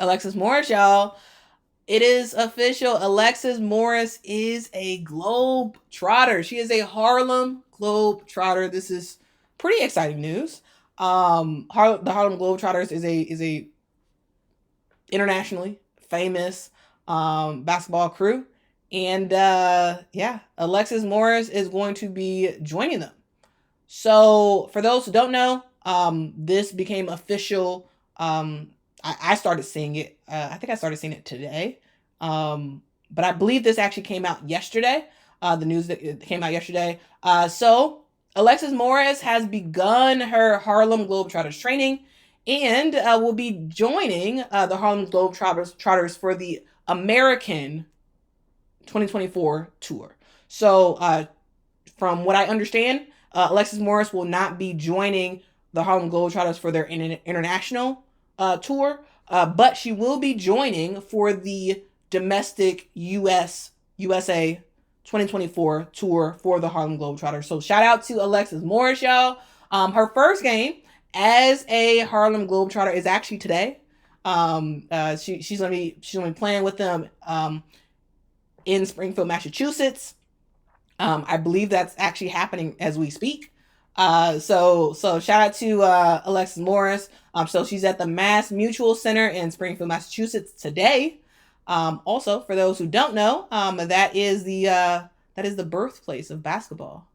Alexis Morris, y'all. It is official. Alexis Morris is a Globetrotter. She is a Harlem Globetrotter. This is pretty exciting news. The Harlem Globetrotters is a internationally famous basketball crew, and yeah, Alexis Morris is going to be joining them. So, for those who don't know, this became official. I started seeing it. I think I started seeing it today. But I believe this actually came out yesterday. The news that it came out yesterday. So Alexis Morris has begun her Harlem Globetrotters training, and will be joining the Harlem Globetrotters for the American 2024 tour. So, from what I understand, Alexis Morris will not be joining the Harlem Globetrotters for their international tour, but she will be joining for the domestic USA 2024 tour for the Harlem Globetrotters. So shout out to Alexis Morris, y'all. Her first game as a Harlem Globetrotter is actually today. She's gonna be playing with them in Springfield, Massachusetts. I believe that's actually happening as we speak. So shout out to Alexis Morris. So she's at the Mass Mutual Center in Springfield, Massachusetts today. Also, for those who don't know, that is the birthplace of basketball.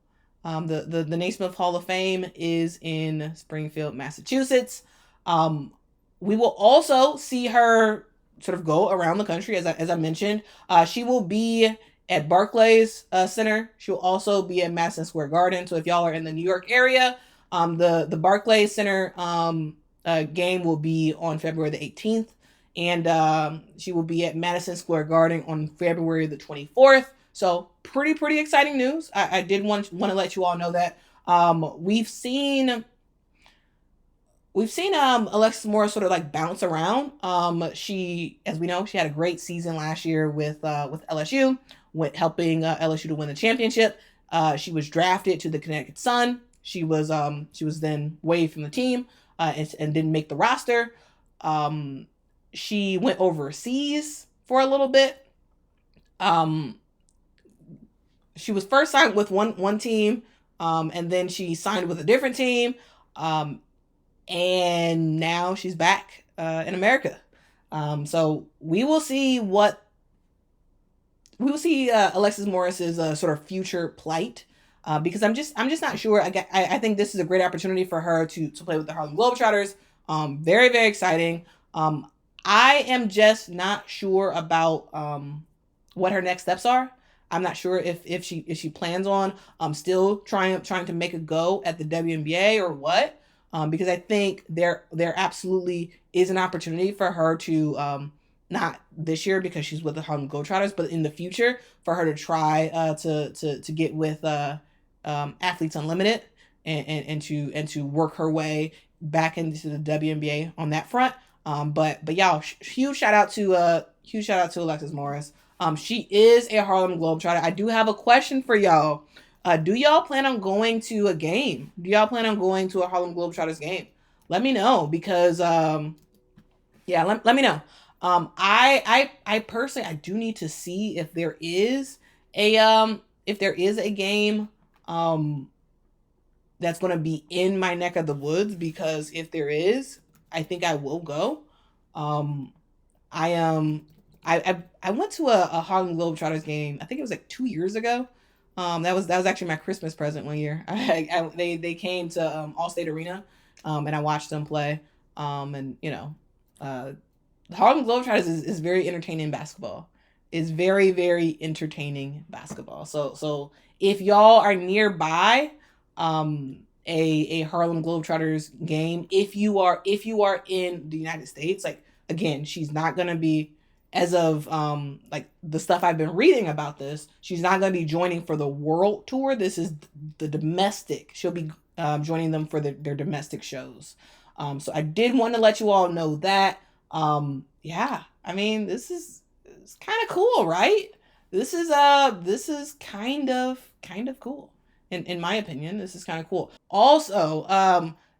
The Naismith Hall of Fame is in Springfield, Massachusetts. We will also see her sort of go around the country, as I mentioned. She will be at Barclays Center. She'll also be at Madison Square Garden. So if y'all are in the New York area, the Barclays Center game will be on February the 18th. And she will be at Madison Square Garden on February the 24th. So pretty exciting news. I did want to let you all know that. We've seen Alexis Morris sort of like bounce around. She, as we know, she had a great season last year with LSU, helping LSU to win the championship. She was drafted to the Connecticut Sun. She was then waived from the team and didn't make the roster. She went overseas for a little bit. She was first signed with one team, and then she signed with a different team. And now she's back in America. So we will see Alexis Morris's sort of future plight, because I'm just not sure. I think this is a great opportunity for her to play with the Harlem Globetrotters. Very exciting. I am just not sure about what her next steps are. I'm not sure if she plans on still trying to make a go at the WNBA or what. Because I think there absolutely is an opportunity for her to, not this year because she's with the Harlem Globetrotters, but in the future for her to try to get with Athletes Unlimited and to work her way back into the WNBA on that front. But y'all, huge shout out to Alexis Morris. She is a Harlem Globetrotter. I do have a question for y'all. Do y'all plan on going to a game? Do y'all plan on going to a Harlem Globetrotters game? Let me know, because yeah, let me know. I personally, I do need to see if there is a game that's going to be in my neck of the woods, because if there is, I think I will go. I went to a Harlem Globetrotters game. I think it was like 2 years ago. That was actually my Christmas present one year. They came to Allstate Arena, and I watched them play. And the Harlem Globetrotters is very entertaining basketball. It's very entertaining basketball. So if y'all are nearby, a Harlem Globetrotters game, if you are in the United States, like, again, she's not gonna be, as of like the stuff I've been reading about this, she's not going to be joining for the world tour. This is the domestic. She'll be joining them for their domestic shows. So I did want to let you all know that. Yeah, I mean, it's kind of cool, right? This is kind of cool. In my opinion, this is kind of cool. Also,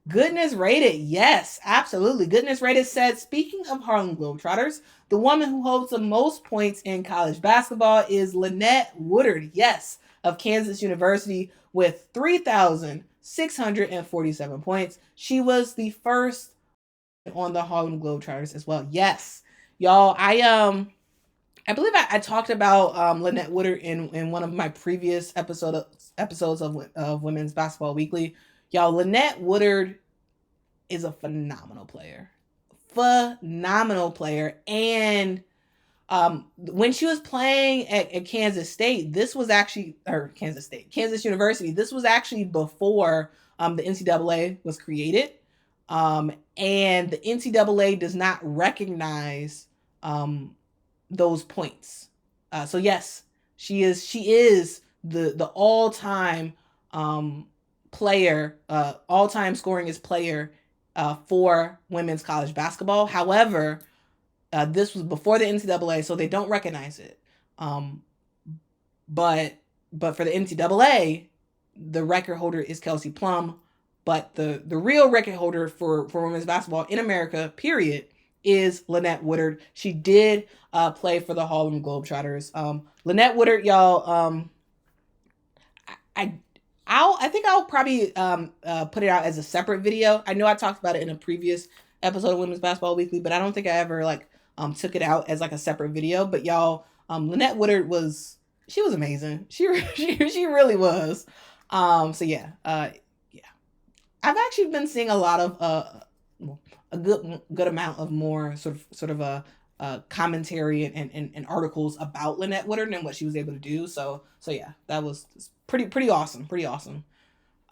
Goodness Rated, yes, absolutely. Goodness Rated said, speaking of Harlem Globetrotters, the woman who holds the most points in college basketball is Lynette Woodard, yes, of Kansas University with 3,647 points. She was the first on the Harlem Globetrotters as well. Yes. Y'all, I believe I talked about Lynette Woodard in one of my previous episodes of Women's Basketball Weekly. Y'all, Lynette Woodard is a phenomenal player. Phenomenal player. And when she was playing at Kansas State, this was actually, or Kansas State, Kansas University, this was actually before the NCAA was created. And the NCAA does not recognize those points. So yes, she is the all time player, all time scoringest player for women's college basketball. However, this was before the NCAA, so they don't recognize it. But for the NCAA, the record holder is Kelsey Plum. But the real record holder for women's basketball in America, period, is Lynette Woodard. She did play for the Harlem Globetrotters. Lynette Woodard, y'all. I think I'll probably put it out as a separate video. I know I talked about it in a previous episode of Women's Basketball Weekly, but I don't think I ever took it out as a separate video. But y'all, Lynette Woodard was amazing. She really was. So yeah, I've actually been seeing a lot of a good amount of more sort of a commentary and articles about Lynette Woodard and what she was able to do. So yeah, that was pretty awesome.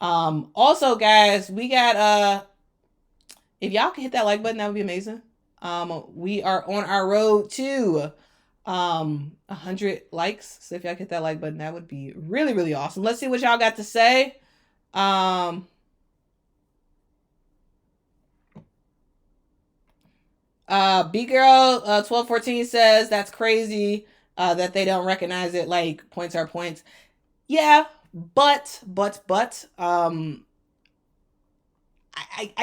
Also, guys, we got if y'all can hit that like button, that would be amazing. We are on our road to 100 likes. So if y'all hit that like button, that would be really awesome. Let's see what y'all got to say. B Girl 1214 says that's crazy that they don't recognize it. Like, points are points. Yeah, but I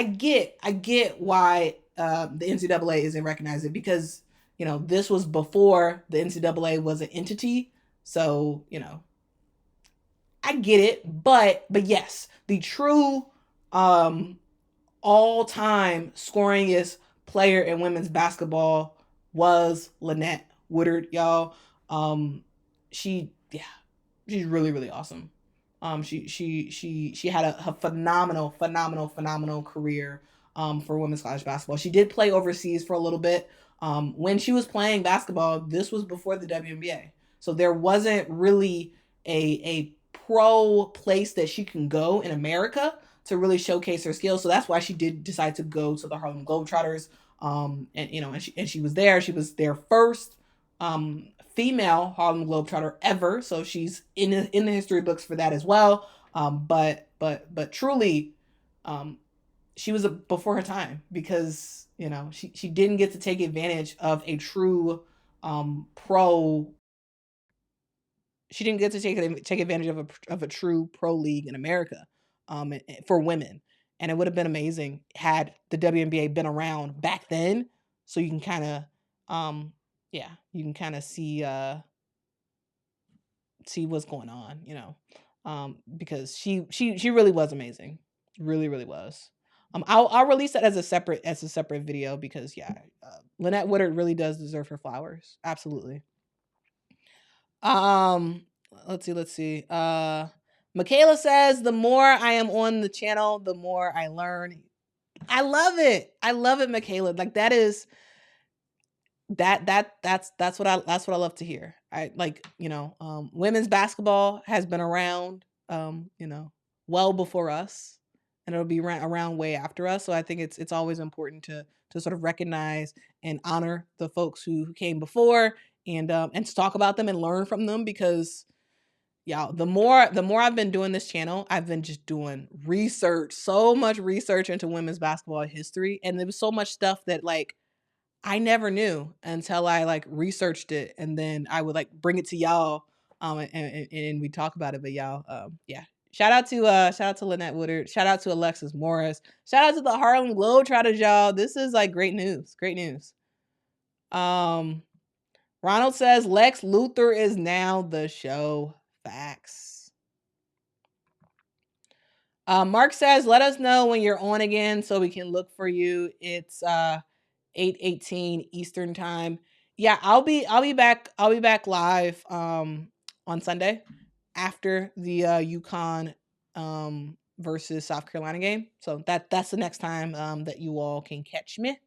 get why the NCAA isn't recognizing it, because this was before the NCAA was an entity. So I get it, but yes, the true all time scoringest player in women's basketball was Lynette Woodard, y'all. She's really awesome. She had a phenomenal career for women's college basketball. She did play overseas for a little bit. When she was playing basketball, this was before the WNBA, so there wasn't really a pro place that she can go in America to really showcase her skills. So that's why she did decide to go to the Harlem Globetrotters. And she was there. She was their first female Harlem Globetrotter ever. So she's in the history books for that as well. But truly, she was before her time, because she didn't get to take advantage of a true pro. She didn't get to take advantage of a true pro league in America for women. And it would have been amazing had the WNBA been around back then, so you can kind of see what's going on, because she really was amazing, really was. I'll release that as a separate video, because Lynette Woodard really does deserve her flowers, absolutely. Let's see. Michaela says, the more I am on the channel, the more I learn. I love it, Michaela. Like, that's what I love to hear. Women's basketball has been around, well before us, and it'll be around way after us. So I think it's always important to sort of recognize and honor the folks who came before, and to talk about them and learn from them, because the more I've been doing this channel, I've been just doing research, so much research into women's basketball history, and there was so much stuff that I never knew until I researched it, and then I would bring it to y'all, and we talk about it. But y'all, Shout out to Lynette Woodard. Shout out to Alexis Morris. Shout out to the Harlem Globetrotters, y'all. This is like great news. Great news. Ronald says Lex Luthor is now the show. Facts. Mark says, let us know when you're on again so we can look for you. It's 8:18 Eastern time. Yeah, I'll be back live on Sunday after the UConn versus South Carolina game. So that's the next time that you all can catch me.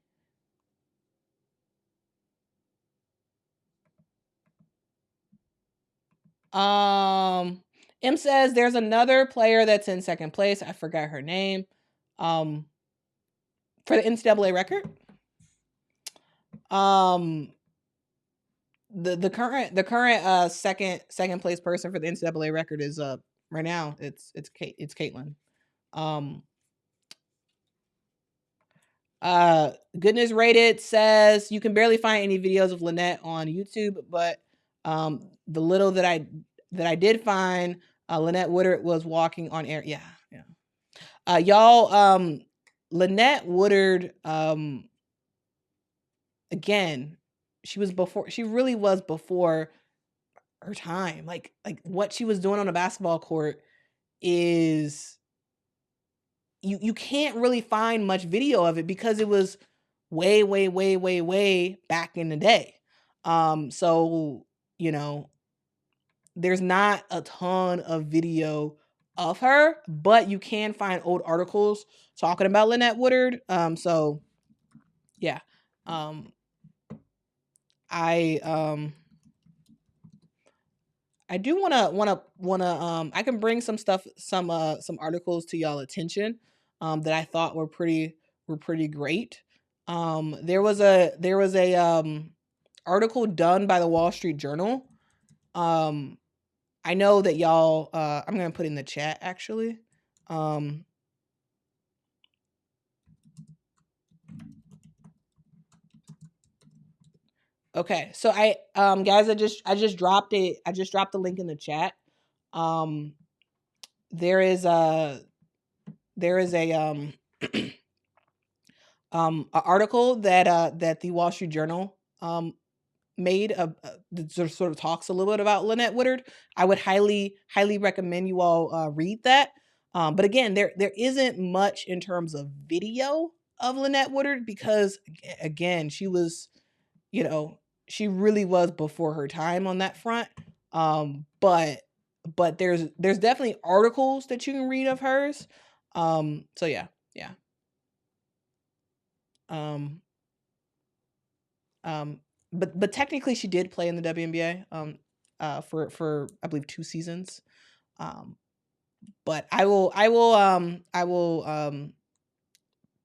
M says there's another player that's in second place. I forgot her name. For the NCAA record. The current second place person for the NCAA record is right now it's Caitlin. Goodness Rated says you can barely find any videos of Lynette on YouTube, but the little that I did find, Lynette Woodard was walking on air. Yeah. Y'all, Lynette Woodard, again, she really was before her time. Like what she was doing on a basketball court is you can't really find much video of it because it was way back in the day. So, there's not a ton of video of her, but you can find old articles talking about Lynette Woodard. So yeah. I do wanna I can bring some articles to y'all attention that I thought were pretty great. There was a article done by the Wall Street Journal. I know that y'all I'm gonna put in the chat actually. Okay, so I guys, I just dropped the link in the chat. There is a article that the Wall Street Journal made that sort of talks a little bit about Lynette Woodard. I would highly recommend you all read that. But again, there isn't much in terms of video of Lynette Woodard because again, she was, she really was before her time on that front. But there's definitely articles that you can read of hers. So yeah. But technically she did play in the WNBA for I believe 2 seasons. But I will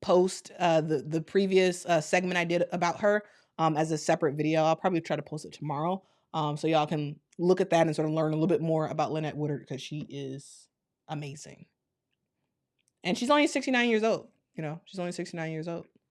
post the previous segment I did about her as a separate video. I'll probably try to post it tomorrow. So y'all can look at that and sort of learn a little bit more about Lynette Woodard because she is amazing. And she's only 69 years old. She's only 69 years old.